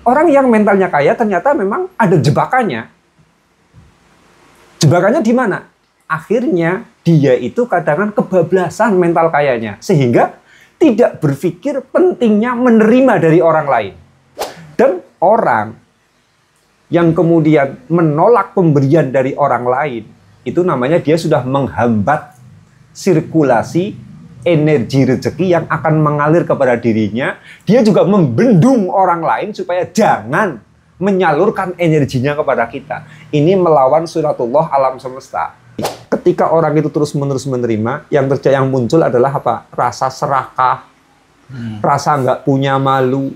orang yang mentalnya kaya ternyata memang ada jebakannya. Jebakannya di mana? Akhirnya dia itu kadang-kadang kebablasan mental kayanya. Sehingga tidak berpikir pentingnya menerima dari orang lain. Dan orang yang kemudian menolak pemberian dari orang lain, itu namanya dia sudah menghambat sirkulasi energi rezeki yang akan mengalir kepada dirinya. Dia juga membendung orang lain supaya jangan menyalurkan energinya kepada kita. Ini melawan sunatullah alam semesta. Ketika orang itu terus-menerus menerima, yang muncul adalah apa? Rasa serakah, rasa nggak punya malu.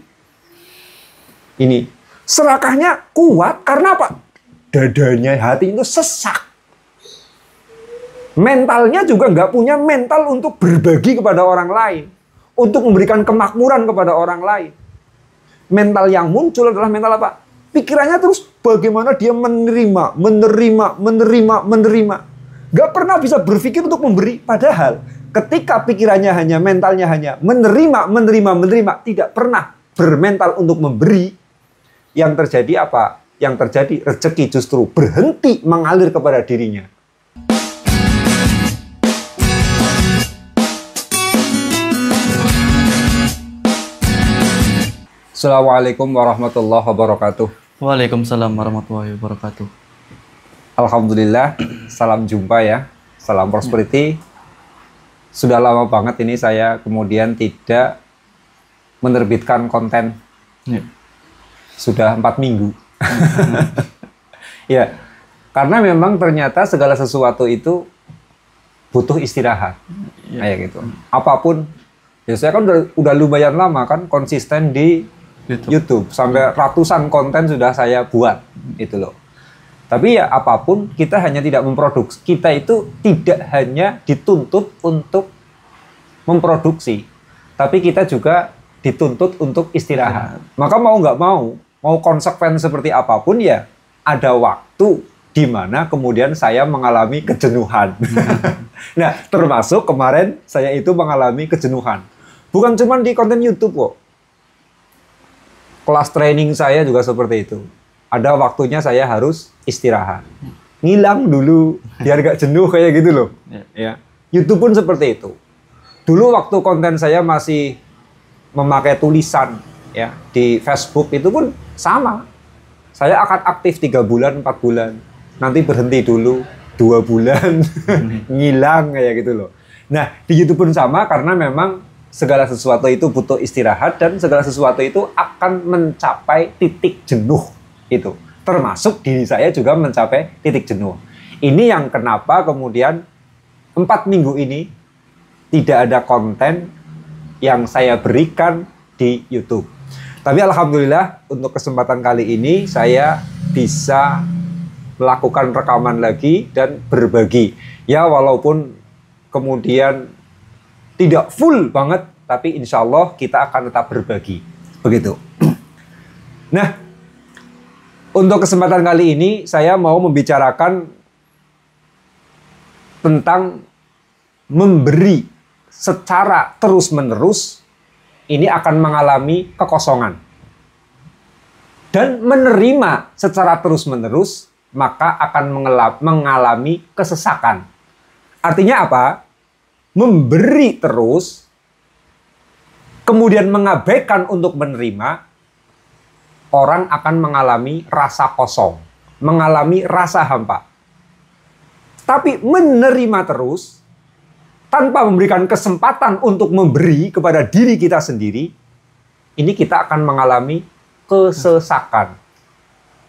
Ini serakahnya kuat karena apa? Dadanya, hati itu sesak. Mentalnya juga nggak punya mental untuk berbagi kepada orang lain, untuk memberikan kemakmuran kepada orang lain. Mental yang muncul adalah mental apa? Pikirannya terus bagaimana dia menerima. Nggak pernah bisa berpikir untuk memberi. Padahal ketika pikirannya mentalnya hanya menerima, tidak pernah bermental untuk memberi. Yang terjadi apa? Yang terjadi rezeki justru berhenti mengalir kepada dirinya. Assalamualaikum warahmatullahi wabarakatuh. Waalaikumsalam warahmatullahi wabarakatuh. Alhamdulillah, salam jumpa ya, salam prosperity. Sudah lama banget ini saya kemudian tidak menerbitkan konten. Sudah 4 minggu. Ya, karena memang ternyata segala sesuatu itu butuh istirahat. Kayak gitu. Apapun, ya saya kan udah lumayan lama kan konsisten di YouTube. Sampai ratusan konten sudah saya buat, itu loh. Tapi ya apapun, kita hanya tidak memproduksi. Kita itu tidak hanya dituntut untuk memproduksi, tapi kita juga dituntut untuk istirahat. Maka mau nggak mau konsekuen seperti apapun ya, ada waktu di mana kemudian saya mengalami kejenuhan. Nah, termasuk kemarin saya itu mengalami kejenuhan. Bukan cuma di konten YouTube kok. Kelas training saya juga seperti itu. Ada waktunya saya harus istirahat. Ngilang dulu, biar gak jenuh kayak gitu loh. Ya. YouTube pun seperti itu. Dulu waktu konten saya masih memakai tulisan ya di Facebook itu pun sama. Saya akan aktif 3 bulan, 4 bulan. Nanti berhenti dulu 2 bulan. Ngilang kayak gitu loh. Nah, di YouTube pun sama karena memang segala sesuatu itu butuh istirahat dan segala sesuatu itu akan mencapai titik jenuh itu. Termasuk diri saya juga mencapai titik jenuh. Ini yang kenapa kemudian 4 minggu ini tidak ada konten yang saya berikan di YouTube. Tapi alhamdulillah untuk kesempatan kali ini saya bisa melakukan rekaman lagi dan berbagi. Ya walaupun kemudian tidak full banget, tapi insya Allah kita akan tetap berbagi. Begitu. Nah, untuk kesempatan kali ini saya mau membicarakan tentang memberi secara terus-menerus ini akan mengalami kekosongan. Dan menerima secara terus-menerus maka akan mengalami kesesakan. Artinya apa? Memberi terus, kemudian mengabaikan untuk menerima, orang akan mengalami rasa kosong, mengalami rasa hampa. Tapi menerima terus, tanpa memberikan kesempatan untuk memberi kepada diri kita sendiri, ini kita akan mengalami kesesakan.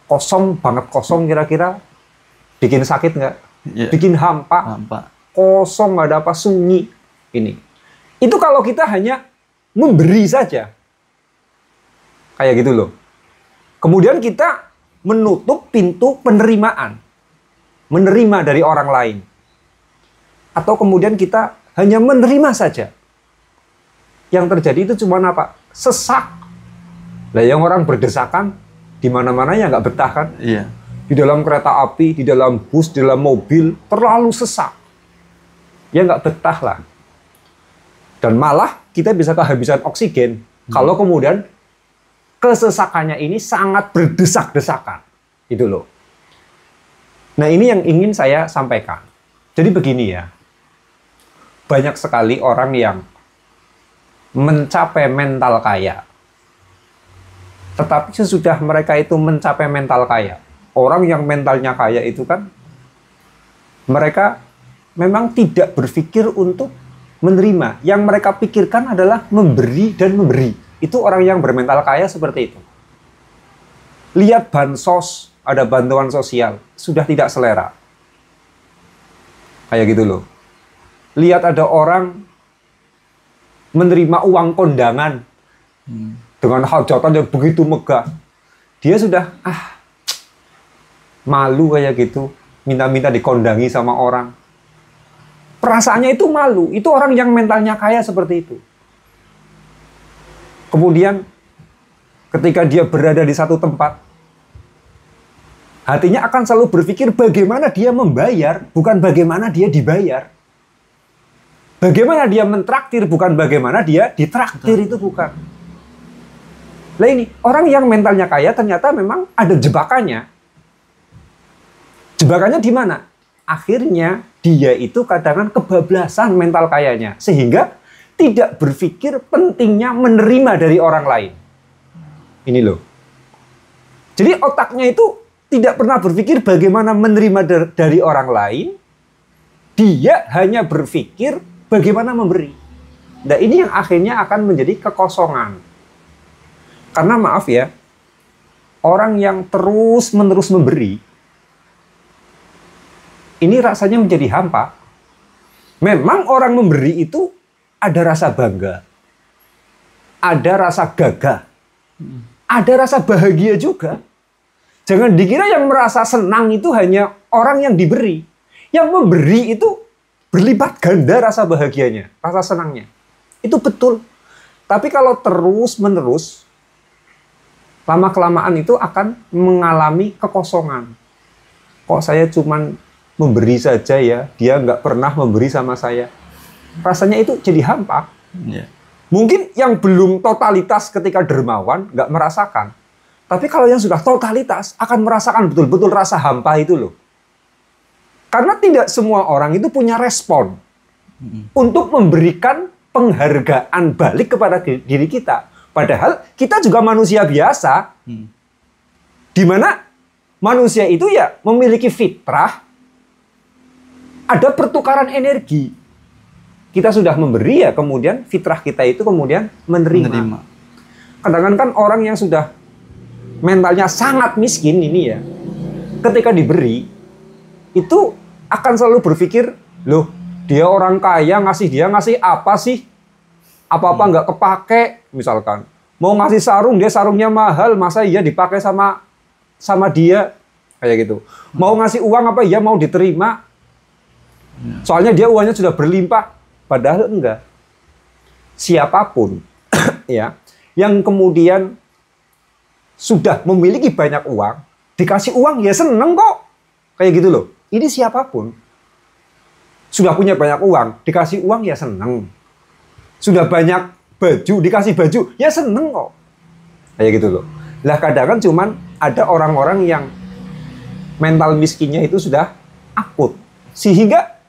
Kosong banget, kosong kira-kira, bikin sakit nggak? Bikin hampa. Kosong, nggak ada apa, sunyi. Ini. Itu kalau kita hanya memberi saja. Kayak gitu loh. Kemudian kita menutup pintu penerimaan. Menerima dari orang lain. Atau kemudian kita hanya menerima saja. Yang terjadi itu cuma apa? Sesak. Lah yang orang berdesakan, di mana-mana ya nggak betah kan? Iya. Di dalam kereta api, di dalam bus, di dalam mobil, terlalu sesak. Ya nggak betah lah. Dan malah kita bisa kehabisan oksigen kalau kemudian kesesakannya ini sangat berdesak-desakan. Itu loh. Nah, ini yang ingin saya sampaikan. Jadi begini ya. Banyak sekali orang yang mencapai mental kaya. Tetapi sesudah mereka itu mencapai mental kaya, orang yang mentalnya kaya itu kan mereka memang tidak berpikir untuk menerima. Yang mereka pikirkan adalah memberi dan memberi. Itu orang yang bermental kaya seperti itu. Lihat bansos, ada bantuan sosial, sudah tidak selera. Kayak gitu loh. Lihat ada orang menerima uang kondangan dengan hajatan yang begitu megah. Dia sudah malu kayak gitu, minta-minta dikondangi sama orang. Perasaannya itu malu. Itu orang yang mentalnya kaya seperti itu. Kemudian ketika dia berada di satu tempat, hatinya akan selalu berpikir bagaimana dia membayar, bukan bagaimana dia dibayar. Bagaimana dia mentraktir, bukan bagaimana dia ditraktir, itu bukan. Nah ini, orang yang mentalnya kaya ternyata memang ada jebakannya. Jebakannya di mana? Akhirnya dia itu kadang-kadang kebablasan mental kayanya. Sehingga tidak berpikir pentingnya menerima dari orang lain. Ini loh. Jadi otaknya itu tidak pernah berpikir bagaimana menerima dari orang lain. Dia hanya berpikir bagaimana memberi. Nah ini yang akhirnya akan menjadi kekosongan. Karena maaf ya, orang yang terus-menerus memberi, ini rasanya menjadi hampa. Memang orang memberi itu ada rasa bangga, ada rasa gagah, ada rasa bahagia juga. Jangan dikira yang merasa senang itu hanya orang yang diberi. Yang memberi itu berlipat ganda rasa bahagianya, rasa senangnya. Itu betul. Tapi kalau terus-menerus, lama-kelamaan itu akan mengalami kekosongan. Kok saya cuman memberi saja ya, dia nggak pernah memberi sama saya. Rasanya itu jadi hampa. Yeah. Mungkin yang belum totalitas ketika dermawan nggak merasakan. Tapi kalau yang sudah totalitas akan merasakan betul-betul rasa hampa itu loh. Karena tidak semua orang itu punya respon untuk memberikan penghargaan balik kepada diri kita. Padahal kita juga manusia biasa, di mana manusia itu ya memiliki fitrah, ada pertukaran energi. Kita sudah memberi ya, kemudian fitrah kita itu kemudian menerima. Kadang-kadang kan orang yang sudah mentalnya sangat miskin ini ya, ketika diberi, itu akan selalu berpikir, loh dia orang kaya ngasih apa sih? Apa-apa nggak kepake, misalkan. Mau ngasih sarung, dia sarungnya mahal, masa iya dipakai sama dia? Kayak gitu. Mau ngasih uang apa iya mau diterima? Soalnya dia uangnya sudah berlimpah. Padahal enggak. Siapapun ya yang kemudian sudah memiliki banyak uang, dikasih uang ya seneng kok. Kayak gitu loh. Ini siapapun. Sudah punya banyak uang, dikasih uang ya seneng. Sudah banyak baju, dikasih baju, ya seneng kok. Kayak gitu loh. Lah kadang-kadang cuman ada orang-orang yang mental miskinnya itu sudah akut. Sehingga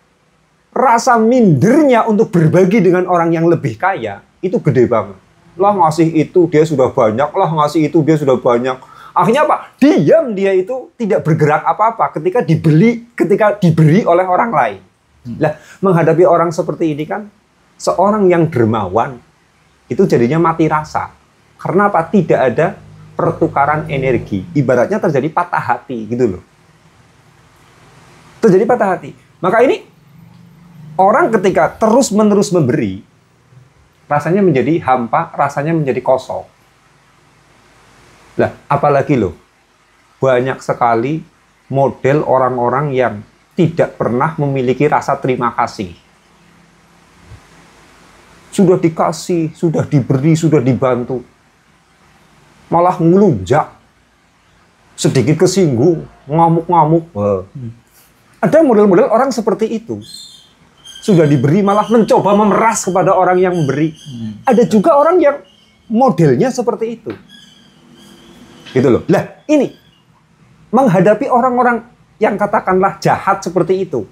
rasa mindernya untuk berbagi dengan orang yang lebih kaya, itu gede banget. Lah ngasih itu dia sudah banyak, lah ngasih itu dia sudah banyak. Akhirnya apa? Diam dia itu tidak bergerak apa-apa ketika diberi oleh orang lain. Lah menghadapi orang seperti ini kan, seorang yang dermawan itu jadinya mati rasa. Karena apa? Tidak ada pertukaran energi. Ibaratnya terjadi patah hati gitu loh. Terjadi patah hati. Maka ini orang ketika terus-menerus memberi, rasanya menjadi hampa, rasanya menjadi kosong. Lah, apalagi loh, banyak sekali model orang-orang yang tidak pernah memiliki rasa terima kasih. Sudah dikasih, sudah diberi, sudah dibantu, malah ngelunjak, sedikit kesinggung, ngamuk-ngamuk. Ada model-model orang seperti itu. Sudah diberi malah mencoba memeras kepada orang yang memberi. Ada juga orang yang modelnya seperti itu. Gitu loh. Lah, ini menghadapi orang-orang yang katakanlah jahat seperti itu.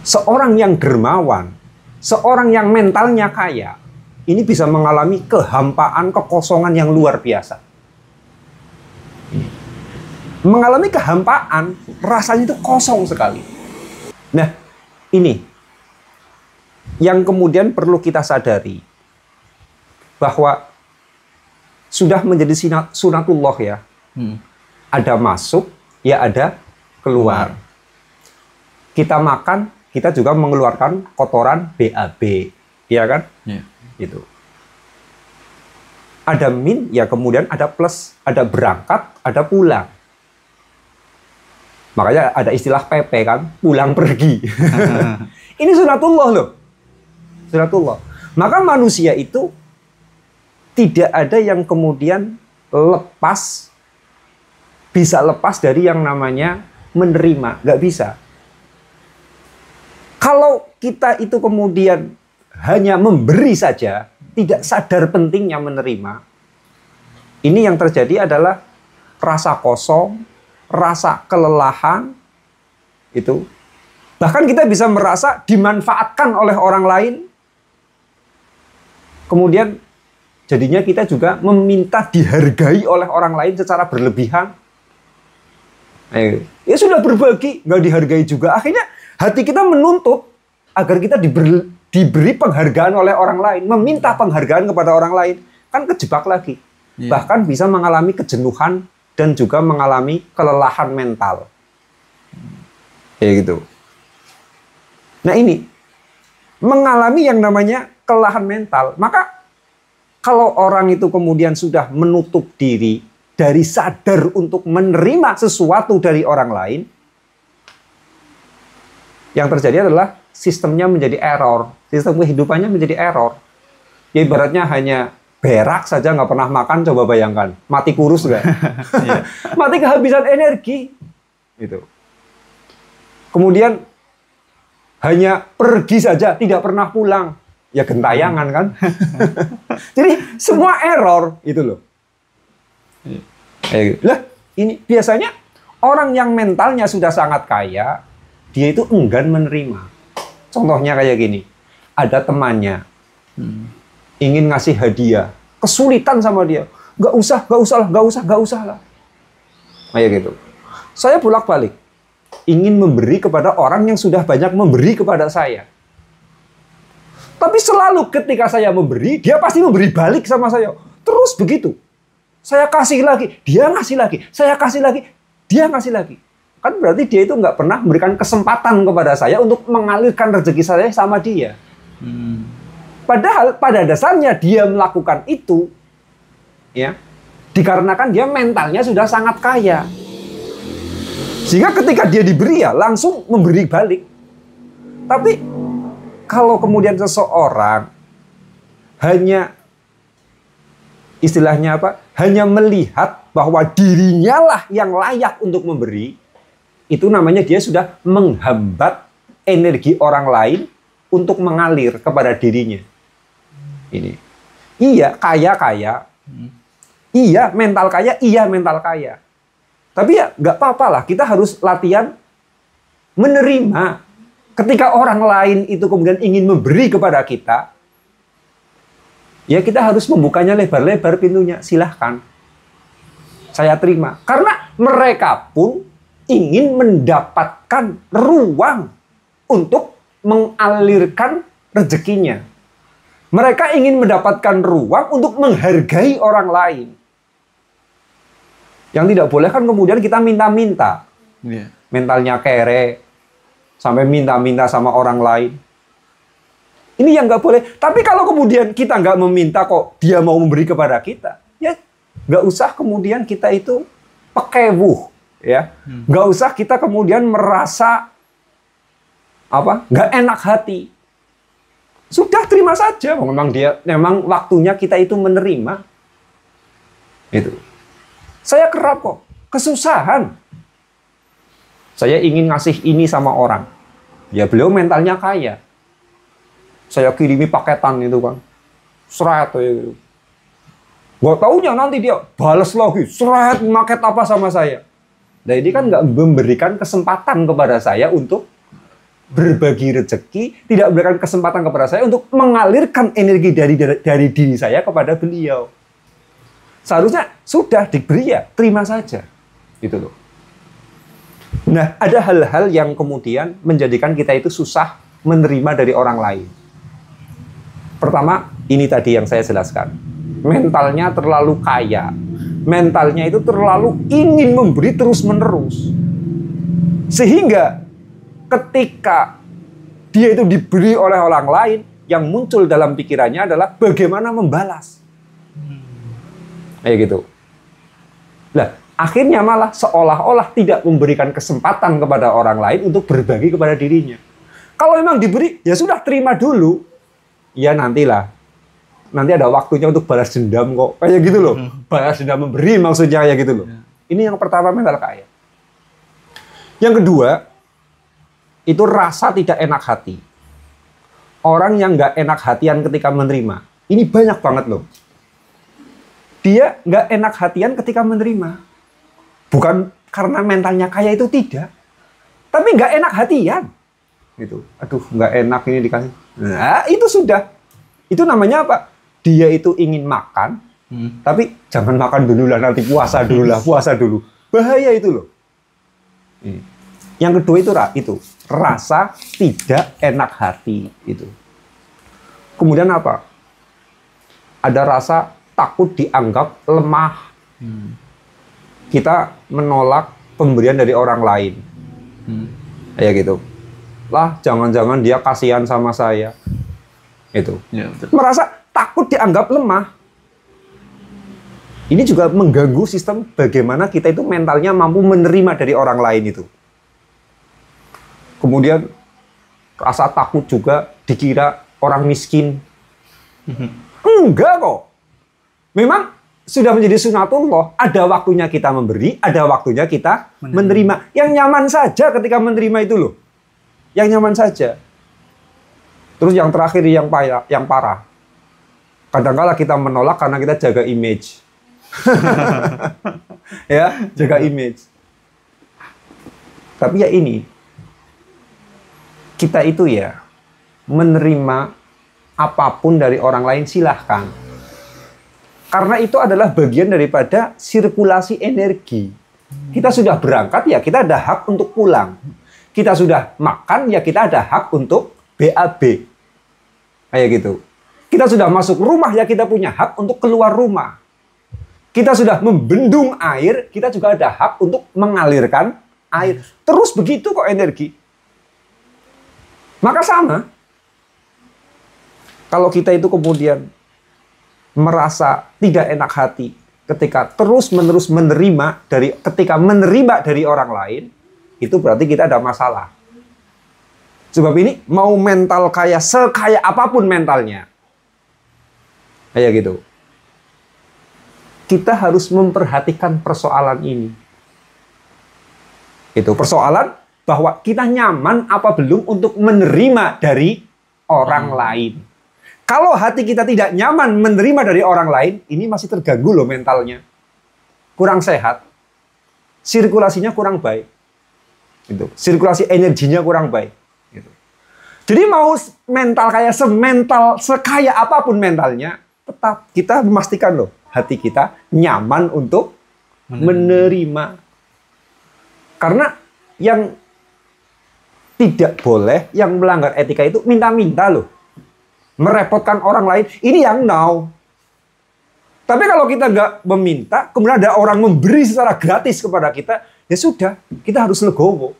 Seorang yang dermawan, seorang yang mentalnya kaya, ini bisa mengalami kehampaan, kekosongan yang luar biasa. Mengalami kehampaan, rasanya itu kosong sekali. Nah, ini yang kemudian perlu kita sadari, bahwa sudah menjadi sunatullah ya. Ada masuk, ya ada keluar. Kita makan, kita juga mengeluarkan kotoran BAB, ya kan? Gitu. Ada min, ya kemudian ada plus, ada berangkat, ada pulang. Makanya ada istilah PP kan, pulang pergi. Ini sunatullah loh. Sunatullah. Maka manusia itu tidak ada yang kemudian bisa lepas dari yang namanya menerima. Nggak bisa. Kalau kita itu kemudian hanya memberi saja, tidak sadar pentingnya menerima, ini yang terjadi adalah rasa kosong, rasa kelelahan, itu. Bahkan kita bisa merasa dimanfaatkan oleh orang lain. Kemudian jadinya kita juga meminta dihargai oleh orang lain secara berlebihan. Ya sudah berbagi, nggak dihargai juga. Akhirnya hati kita menuntut agar kita diberi penghargaan oleh orang lain, meminta penghargaan kepada orang lain, kan kejebak lagi. Bahkan bisa mengalami kejenuhan dan juga mengalami kelelahan mental. Kayak gitu. Nah ini, mengalami yang namanya kelelahan mental. Maka kalau orang itu kemudian sudah menutup diri dari sadar untuk menerima sesuatu dari orang lain, yang terjadi adalah sistemnya menjadi error. Sistem kehidupannya menjadi error. Ya ibaratnya hanya berak saja nggak pernah makan, coba bayangkan. Mati kurus nggak? Mati kehabisan energi. Gitu. Kemudian hanya pergi saja, tidak pernah pulang. Ya gentayangan kan? Jadi semua error itu loh. Lah, ini biasanya orang yang mentalnya sudah sangat kaya, dia itu enggan menerima. Contohnya kayak gini, ada temannya ingin ngasih hadiah, kesulitan sama dia, nggak usah lah. Kayak gitu. Saya bolak-balik, ingin memberi kepada orang yang sudah banyak memberi kepada saya. Tapi selalu ketika saya memberi, dia pasti memberi balik sama saya. Terus begitu. Saya kasih lagi, dia ngasih lagi. Saya kasih lagi, dia ngasih lagi. Kan berarti dia itu nggak pernah memberikan kesempatan kepada saya untuk mengalirkan rezeki saya sama dia. Padahal pada dasarnya dia melakukan itu, ya, dikarenakan dia mentalnya sudah sangat kaya. Sehingga ketika dia diberi ya langsung memberi balik. Tapi kalau kemudian seseorang hanya istilahnya apa? Hanya melihat bahwa dirinya lah yang layak untuk memberi, itu namanya dia sudah menghambat energi orang lain untuk mengalir kepada dirinya. Ini. Iya, kaya. Iya, mental kaya. Tapi ya nggak apa-apa lah, kita harus latihan menerima. Ketika orang lain itu kemudian ingin memberi kepada kita, ya kita harus membukanya lebar-lebar pintunya. Silahkan. Saya terima. Karena mereka pun ingin mendapatkan ruang untuk mengalirkan rezekinya. Mereka ingin mendapatkan ruang untuk menghargai orang lain. Yang tidak boleh kan kemudian kita minta-minta. Mentalnya kere. Sampai minta-minta sama orang lain. Ini yang nggak boleh. Tapi kalau kemudian kita nggak meminta kok dia mau memberi kepada kita, ya nggak usah kemudian kita itu pekewuh, ya. Nggak usah kita kemudian merasa nggak enak hati. Sudah terima saja. Memang waktunya kita itu menerima. Itu. Saya kerap kok kesusahan. Saya ingin ngasih ini sama orang. Ya beliau mentalnya kaya. Saya kirimi paketan itu kan. Seret gitu. Gak taunya nanti dia balas lagi, seret market apa sama saya. Nah ini kan nggak memberikan kesempatan kepada saya untuk berbagi rezeki, tidak memberikan kesempatan kepada saya untuk mengalirkan energi dari diri saya kepada beliau. Seharusnya sudah diberi ya, terima saja. Gitu loh. Nah, ada hal-hal yang kemudian menjadikan kita itu susah menerima dari orang lain. Pertama, ini tadi yang saya jelaskan. Mentalnya terlalu kaya. Mentalnya itu terlalu ingin memberi terus-menerus. Sehingga ketika dia itu diberi oleh orang lain, yang muncul dalam pikirannya adalah bagaimana membalas. Kayak gitu. Nah, akhirnya malah seolah-olah tidak memberikan kesempatan kepada orang lain untuk berbagi kepada dirinya. Kalau memang diberi, ya sudah terima dulu. Ya nantilah. Nanti ada waktunya untuk balas dendam kok. Kayak gitu loh. Balas dendam memberi maksudnya kayak gitu loh. Ini yang pertama, mental kaya. Yang kedua, itu rasa tidak enak hati. Orang yang nggak enak hatian ketika menerima. Ini banyak banget loh. Dia nggak enak hatian ketika menerima. Bukan karena mentalnya kaya itu tidak. Tapi nggak enak hatian. Gitu. Aduh, nggak enak ini dikasih. Nah, itu sudah. Itu namanya apa? Dia itu ingin makan, tapi jangan makan dulu lah, nanti puasa dulu lah, puasa dulu. Bahaya itu loh. Yang kedua itu rasa tidak enak hati itu. Kemudian apa? Ada rasa takut dianggap lemah. Kita menolak pemberian dari orang lain. Kayak gitu. Lah, jangan-jangan dia kasihan sama saya. Itu. Ya, merasa takut dianggap lemah. Ini juga mengganggu sistem bagaimana kita itu mentalnya mampu menerima dari orang lain itu. Kemudian rasa takut juga dikira orang miskin. Enggak kok. Memang sudah menjadi sunatullah. Ada waktunya kita memberi, ada waktunya kita menerima. Yang nyaman saja ketika menerima itu loh. Yang nyaman saja. Terus yang terakhir yang parah. Kadang-kala kita menolak karena kita jaga image. Ya, jaga image. Tapi ya ini, kita itu ya menerima apapun dari orang lain silahkan. Karena itu adalah bagian daripada sirkulasi energi. Kita sudah berangkat ya kita ada hak untuk pulang. Kita sudah makan ya kita ada hak untuk BAB. Kayak gitu. Kita sudah masuk rumah ya kita punya hak untuk keluar rumah. Kita sudah membendung air, kita juga ada hak untuk mengalirkan air. Terus begitu kok energi. Maka sama. Kalau kita itu kemudian merasa tidak enak hati ketika terus-menerus menerima dari orang lain, itu berarti kita ada masalah. Sebab ini mau mental kaya sekaya apapun mentalnya. Kayak gitu. Kita harus memperhatikan persoalan ini. Itu persoalan bahwa kita nyaman apa belum untuk menerima dari orang lain. Kalau hati kita tidak nyaman menerima dari orang lain, ini masih terganggu loh mentalnya. Kurang sehat. Sirkulasinya kurang baik. Gitu. Sirkulasi energinya kurang baik. Gitu. Jadi mau mental sekaya apapun mentalnya, tetap kita memastikan loh, hati kita nyaman untuk menerima. Karena yang tidak boleh, yang melanggar etika itu minta-minta loh. Merepotkan orang lain, ini yang now. Tapi kalau kita nggak meminta, kemudian ada orang memberi secara gratis kepada kita, ya sudah, kita harus legowo.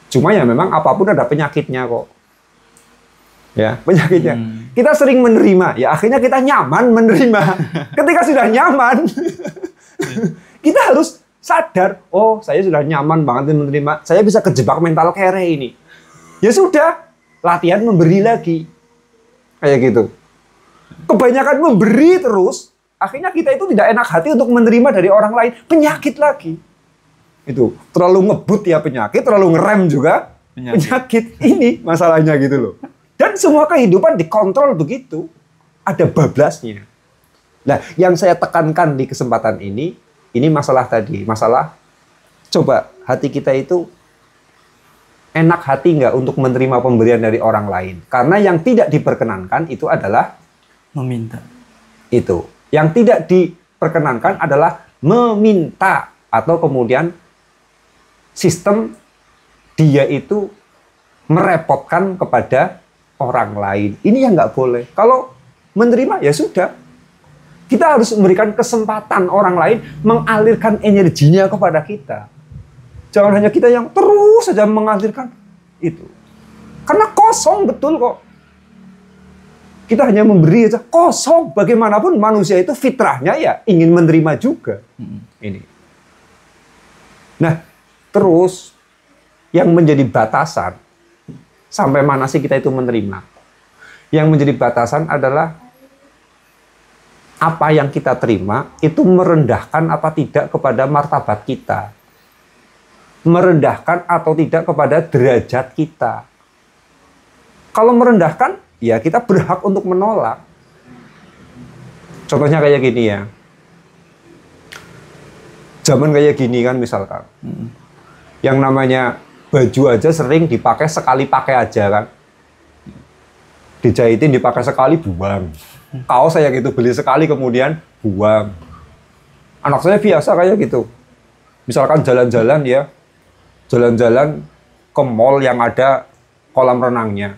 Cuma ya memang apapun ada penyakitnya kok. Ya, penyakitnya. Kita sering menerima, ya akhirnya kita nyaman menerima. Ketika sudah nyaman, kita harus sadar, oh saya sudah nyaman banget menerima, saya bisa kejebak mental kere ini. Ya sudah, latihan memberi lagi. Kayak gitu. Kebanyakan memberi terus, akhirnya kita itu tidak enak hati untuk menerima dari orang lain. Penyakit lagi. Itu terlalu ngebut ya penyakit, terlalu ngerem juga penyakit ini masalahnya gitu loh. Dan semua kehidupan dikontrol begitu. Ada bablasnya. Nah, yang saya tekankan di kesempatan ini masalah tadi, masalah coba hati kita itu enak hati nggak untuk menerima pemberian dari orang lain. Karena yang tidak diperkenankan itu adalah Meminta. itu. Yang tidak diperkenankan adalah meminta atau kemudian sistem dia itu merepotkan kepada orang lain. Ini yang nggak boleh. Kalau menerima ya sudah. Kita harus memberikan kesempatan orang lain mengalirkan energinya kepada kita. Jangan hanya kita yang terus saja mengalirkan itu. Karena kosong betul kok. Kita hanya memberi aja kosong. Bagaimanapun manusia itu fitrahnya ya ingin menerima juga. Ini. Nah, terus yang menjadi batasan sampai mana sih kita itu menerima? Yang menjadi batasan adalah apa yang kita terima itu merendahkan apa tidak kepada martabat kita. Merendahkan atau tidak kepada derajat kita. Kalau merendahkan, ya kita berhak untuk menolak. Contohnya kayak gini ya. Zaman kayak gini kan misalkan. Yang namanya baju aja sering dipakai sekali pakai aja kan. Dijahitin dipakai sekali buang. Kaos saya gitu beli sekali kemudian buang. Anak saya biasa kayak gitu. Misalkan jalan-jalan ya, jalan-jalan ke mall yang ada kolam renangnya.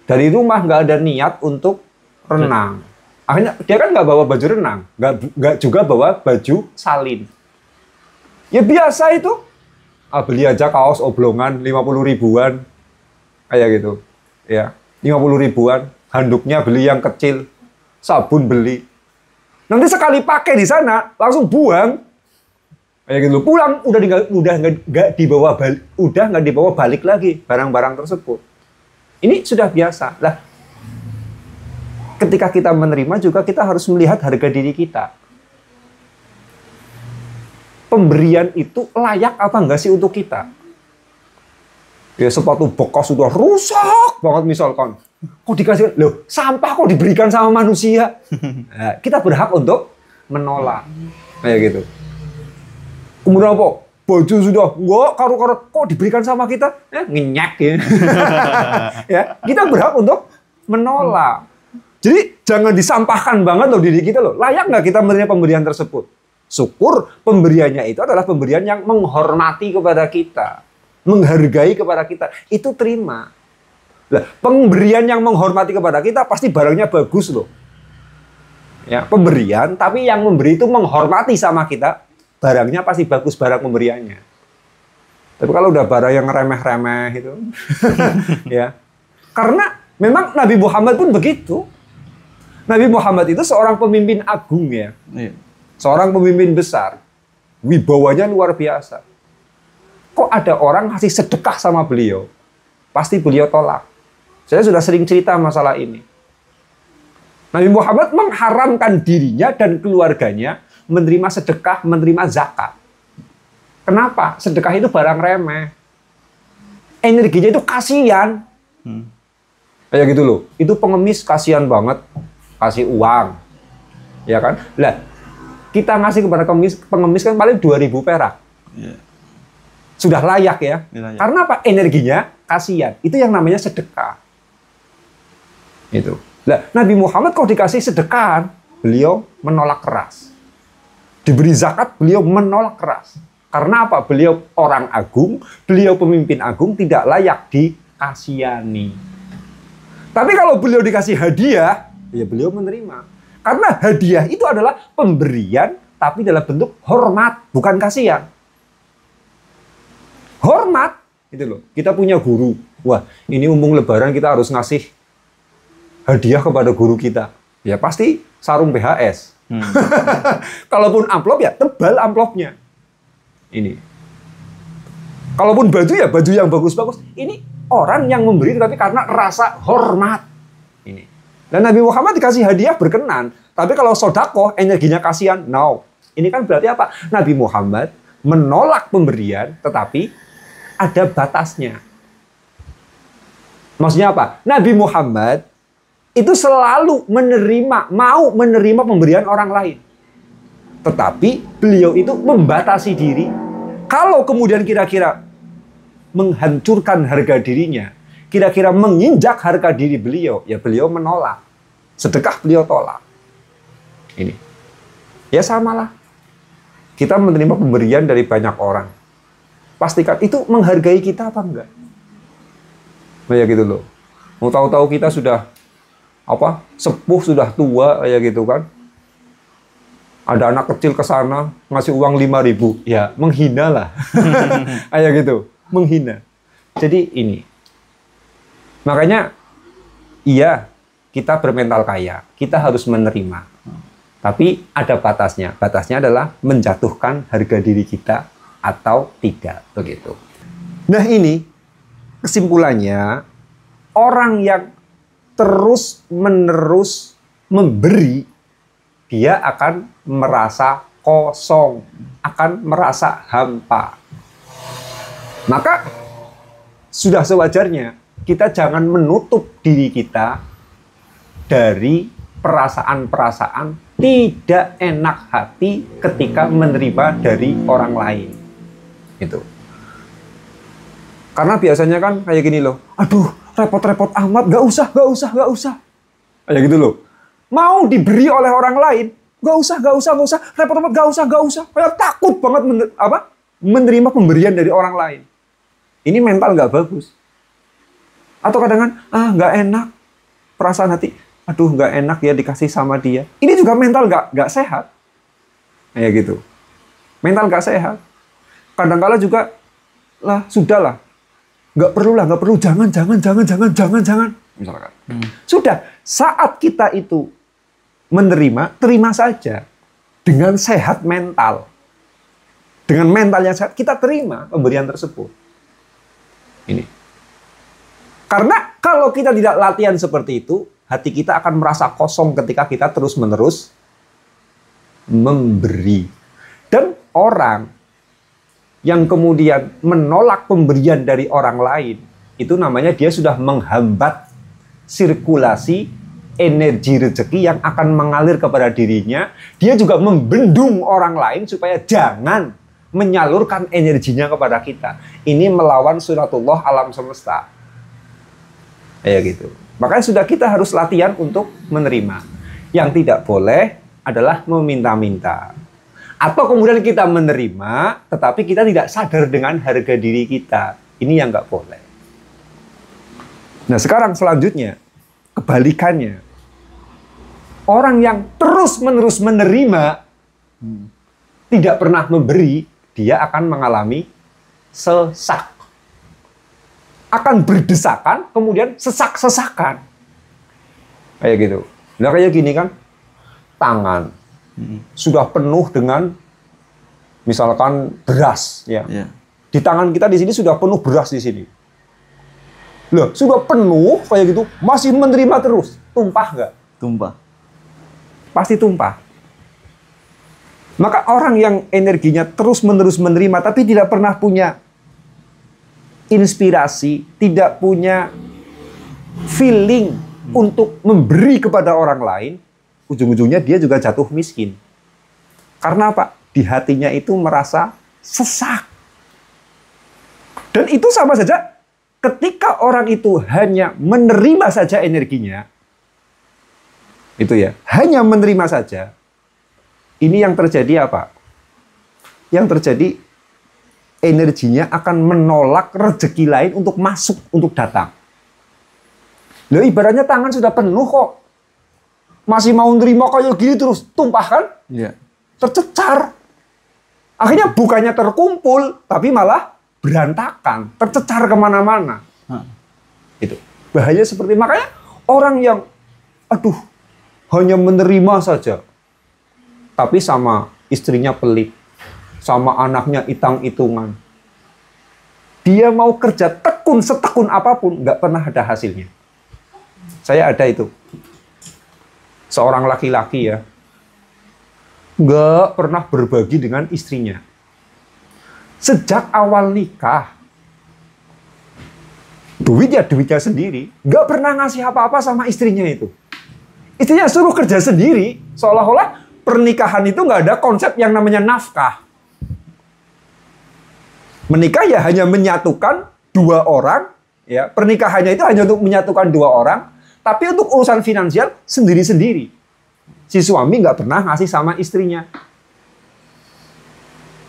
Dari rumah nggak ada niat untuk renang. Akhirnya dia kan nggak bawa baju renang, nggak juga bawa baju salin. Ya biasa itu. Beli aja kaos oblongan 50 ribuan kayak gitu. Ya, 50 ribuan. Handuknya beli yang kecil. Sabun beli. Nanti sekali pakai di sana langsung buang. Kayak gitu. Pulang udah nggak dibawa balik lagi barang-barang tersebut. Ini sudah biasa. Lah, ketika kita menerima juga kita harus melihat harga diri kita. Pemberian itu layak apa enggak sih untuk kita? Ya sepatu bekas sudah rusak banget misalkan. Kok dikasih, loh sampah kok diberikan sama manusia? Nah, kita berhak untuk menolak. Kayak gitu. Kemudian apa? Baju sudah, enggak, karo-karo, kok diberikan sama kita? Ngenyak ya. Ya, kita berhak untuk menolak. Jadi jangan disampahkan banget loh diri kita loh. Layak nggak kita menerima pemberian tersebut? Syukur pemberiannya itu adalah pemberian yang menghormati kepada kita. Menghargai kepada kita. Itu terima. Nah, pemberian yang menghormati kepada kita pasti barangnya bagus loh. Ya, pemberian, tapi yang memberi itu menghormati sama kita, barangnya pasti bagus barang pemberiannya. Tapi kalau udah barang yang remeh-remeh itu, ya, karena memang Nabi Muhammad pun begitu. Nabi Muhammad itu seorang pemimpin agung ya, seorang pemimpin besar, wibawanya luar biasa. Kok ada orang ngasih sedekah sama beliau, pasti beliau tolak. Saya sudah sering cerita masalah ini. Nabi Muhammad mengharamkan dirinya dan keluarganya menerima sedekah, menerima zakat. Kenapa? Sedekah itu barang remeh. Energinya itu kasihan. Kayak gitu loh. Itu pengemis kasihan banget. Kasih uang. Ya kan? Lah, kita ngasih kepada pengemis kan paling 2.000 perak. Sudah layak ya. Karena apa? Energinya kasihan. Itu yang namanya sedekah. Itu. Nah, Nabi Muhammad kok dikasih sedekah, beliau menolak keras. Diberi zakat, beliau menolak keras. Karena apa? Beliau orang agung, beliau pemimpin agung, tidak layak dikasihani. Tapi kalau beliau dikasih hadiah, ya beliau menerima. Karena hadiah itu adalah pemberian, tapi dalam bentuk hormat, bukan kasihan. Hormat, itu loh. Kita punya guru. Wah, ini mumpung lebaran kita harus ngasih hadiah kepada guru kita. Ya pasti sarung BHS. Kalaupun amplop ya tebal amplopnya. Ini. Kalaupun baju ya baju yang bagus-bagus. Ini orang yang memberi tapi karena rasa hormat. Ini. Dan Nabi Muhammad dikasih hadiah berkenan. Tapi kalau sodakoh energinya kasihan, no. Ini kan berarti apa? Nabi Muhammad menolak pemberian tetapi ada batasnya. Maksudnya apa? Nabi Muhammad itu selalu mau menerima pemberian orang lain. Tetapi beliau itu membatasi diri. Kalau kemudian kira-kira menghancurkan harga dirinya, kira-kira menginjak harga diri beliau, ya beliau menolak. Sedekah beliau tolak. Ini. Ya samalah. Kita menerima pemberian dari banyak orang. Pastikan itu menghargai kita apa enggak? Kayak gitu loh. Mau tahu-tahu kita sudah sepuh, sudah tua kayak gitu kan. Ada anak kecil ke sana ngasih uang 5.000, ya menghina lah. Kayak gitu, menghina. Jadi ini. Makanya iya, kita bermental kaya, kita harus menerima. Tapi ada batasnya. Batasnya adalah menjatuhkan harga diri kita atau tidak, begitu. Nah, ini kesimpulannya, orang yang terus-menerus memberi, dia akan merasa kosong, akan merasa hampa. Maka sudah sewajarnya kita jangan menutup diri kita dari perasaan-perasaan tidak enak hati ketika menerima dari orang lain. Itu. Karena biasanya kan kayak gini loh, aduh repot-repot amat, gak usah. Kayak gitu loh. Mau diberi oleh orang lain, gak usah, repot-repot, gak usah. Kayak takut banget menerima pemberian dari orang lain. Ini mental gak bagus. Atau kadang-kadang, gak enak, perasaan hati, aduh gak enak ya dikasih sama dia. Ini juga mental gak sehat. Kayak gitu. Mental gak sehat. Kadang-kala juga, sudahlah. Gak perlu, jangan. Misalkan. Sudah, saat kita itu menerima, terima saja. Dengan sehat mental. Dengan mental yang sehat, kita terima pemberian tersebut. Ini. Karena kalau kita tidak latihan seperti itu, hati kita akan merasa kosong ketika kita terus-menerus memberi. Dan orang yang kemudian menolak pemberian dari orang lain, itu namanya dia sudah menghambat sirkulasi energi rezeki yang akan mengalir kepada dirinya. Dia juga membendung orang lain supaya jangan menyalurkan energinya kepada kita. Ini melawan sunatullah alam semesta. Kayak gitu. Makanya sudah kita harus latihan untuk menerima. Yang tidak boleh adalah meminta-minta. Atau kemudian kita menerima, tetapi kita tidak sadar dengan harga diri kita. Ini yang nggak boleh. Nah sekarang selanjutnya, kebalikannya. Orang yang terus-menerus menerima, tidak pernah memberi, dia akan mengalami sesak. Akan berdesakan, kemudian sesak-sesakan. Kayak gitu. Nah kayak gini kan, tangan sudah penuh dengan misalkan beras, ya. Di tangan kita di sini sudah penuh beras di sini. Loh, sudah penuh kayak gitu, masih menerima terus, tumpah nggak? Tumpah. Pasti tumpah. Maka orang yang energinya terus-menerus menerima tapi tidak pernah punya inspirasi, tidak punya feeling untuk memberi kepada orang lain, ujung-ujungnya dia juga jatuh miskin. Karena apa? Di hatinya itu merasa sesak. Dan itu sama saja ketika orang itu hanya menerima saja energinya, itu ya, hanya menerima saja, ini yang terjadi apa? Yang terjadi energinya akan menolak rezeki lain untuk masuk, untuk datang. Loh, ibaratnya tangan sudah penuh kok. Masih mau nerima kayak gini terus, tumpah kan? Iya. Tercecar. Akhirnya bukannya terkumpul, tapi malah berantakan, tercecar kemana-mana. Itu bahaya seperti makanya orang yang hanya menerima saja, tapi sama istrinya pelit, sama anaknya itang-itungan. Dia mau kerja tekun setekun apapun, nggak pernah ada hasilnya. Saya ada itu. Seorang laki-laki ya, nggak pernah berbagi dengan istrinya. Sejak awal nikah, duitnya sendiri, nggak pernah ngasih apa-apa sama istrinya itu. Istrinya suruh kerja sendiri, seolah-olah pernikahan itu nggak ada konsep yang namanya nafkah. Menikah ya hanya menyatukan dua orang, ya pernikahannya itu hanya untuk menyatukan dua orang, tapi untuk urusan finansial sendiri-sendiri. Si suami nggak pernah ngasih sama istrinya.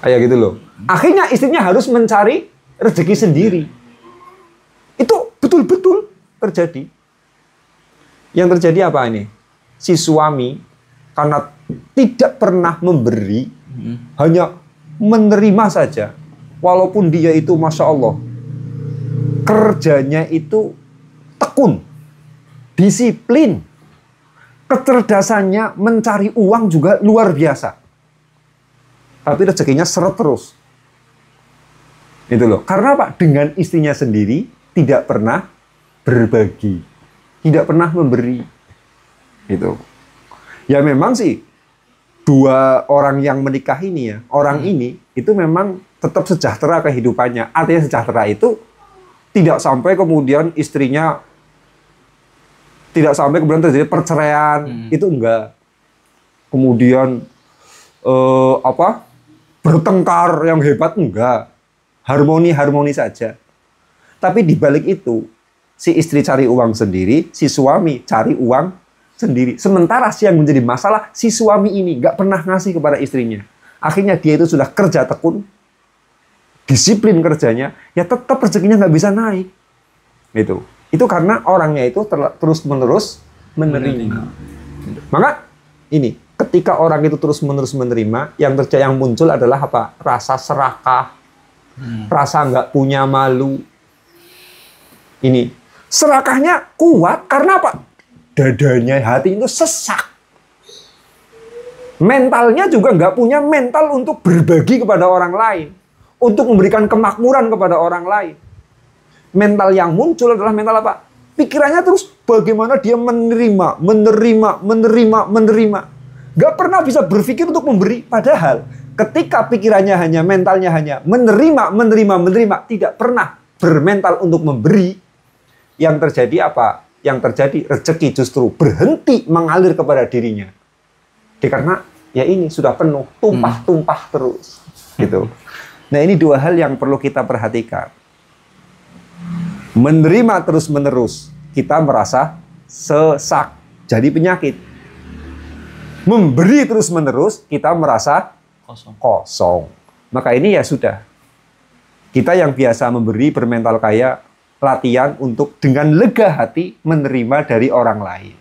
Kayak gitu loh. Akhirnya istrinya harus mencari rezeki sendiri. Itu betul-betul terjadi. Yang terjadi apa ini? Si suami karena tidak pernah memberi, hanya menerima saja. Walaupun dia itu Masya Allah, kerjanya itu tekun, disiplin, kecerdasannya mencari uang juga luar biasa. Tapi rezekinya seret terus. Itu loh. Karena apa? Dengan istrinya sendiri tidak pernah berbagi, tidak pernah memberi. Itu. Ya memang sih dua orang yang menikah ini ya, orang ini itu memang tetap sejahtera kehidupannya. Artinya sejahtera itu tidak sampai kemudian istrinya terjadi perceraian, itu enggak. Kemudian bertengkar yang hebat, enggak. Harmoni saja. Tapi di balik itu si istri cari uang sendiri, si suami cari uang sendiri. Sementara yang menjadi masalah si suami ini enggak pernah ngasih kepada istrinya. Akhirnya dia itu sudah kerja tekun, disiplin kerjanya, ya tetap rezekinya nggak bisa naik. Itu karena orangnya itu terus-menerus menerima. Maka ini, ketika orang itu terus-menerus menerima, yang muncul adalah apa? Rasa serakah, rasa nggak punya malu. Ini serakahnya kuat karena apa? Dadanya, hati itu sesak. Mentalnya juga nggak punya mental untuk berbagi kepada orang lain, untuk memberikan kemakmuran kepada orang lain. Mental yang muncul adalah mental apa? Pikirannya terus bagaimana dia menerima. Gak pernah bisa berpikir untuk memberi. Padahal ketika pikirannya mentalnya hanya menerima, tidak pernah bermental untuk memberi. Yang terjadi apa? Yang terjadi rezeki justru berhenti mengalir kepada dirinya. Karena ya ini sudah penuh, tumpah terus. Gitu. Nah ini dua hal yang perlu kita perhatikan. Menerima terus-menerus, kita merasa sesak, jadi penyakit. Memberi terus-menerus, kita merasa kosong. Maka ini ya sudah. Kita yang biasa memberi bermental kaya, latihan untuk dengan lega hati menerima dari orang lain.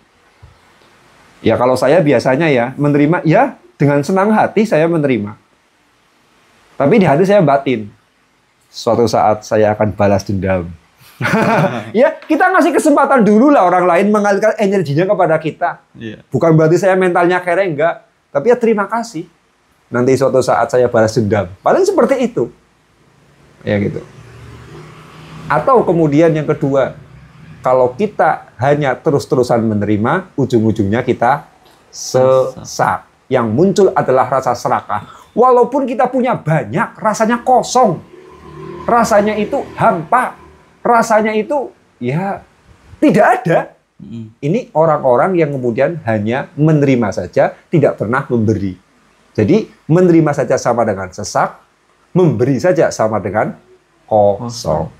Ya kalau saya biasanya ya menerima, ya dengan senang hati saya menerima. Tapi di hati saya batin. Suatu saat saya akan balas dendam. Ya, kita ngasih kesempatan dulu lah orang lain mengalirkan energinya kepada kita. Bukan berarti saya mentalnya kere, enggak. Tapi ya terima kasih. Nanti suatu saat saya balas dendam. Paling seperti itu. Ya gitu. Atau kemudian yang kedua, kalau kita hanya terus-terusan menerima, ujung-ujungnya kita sesak. Yang muncul adalah rasa serakah. Walaupun kita punya banyak, rasanya kosong. Rasanya itu hampa. Rasanya itu ya tidak ada. Ini orang-orang yang kemudian hanya menerima saja, tidak pernah memberi. Jadi menerima saja sama dengan sesak, memberi saja sama dengan kosong.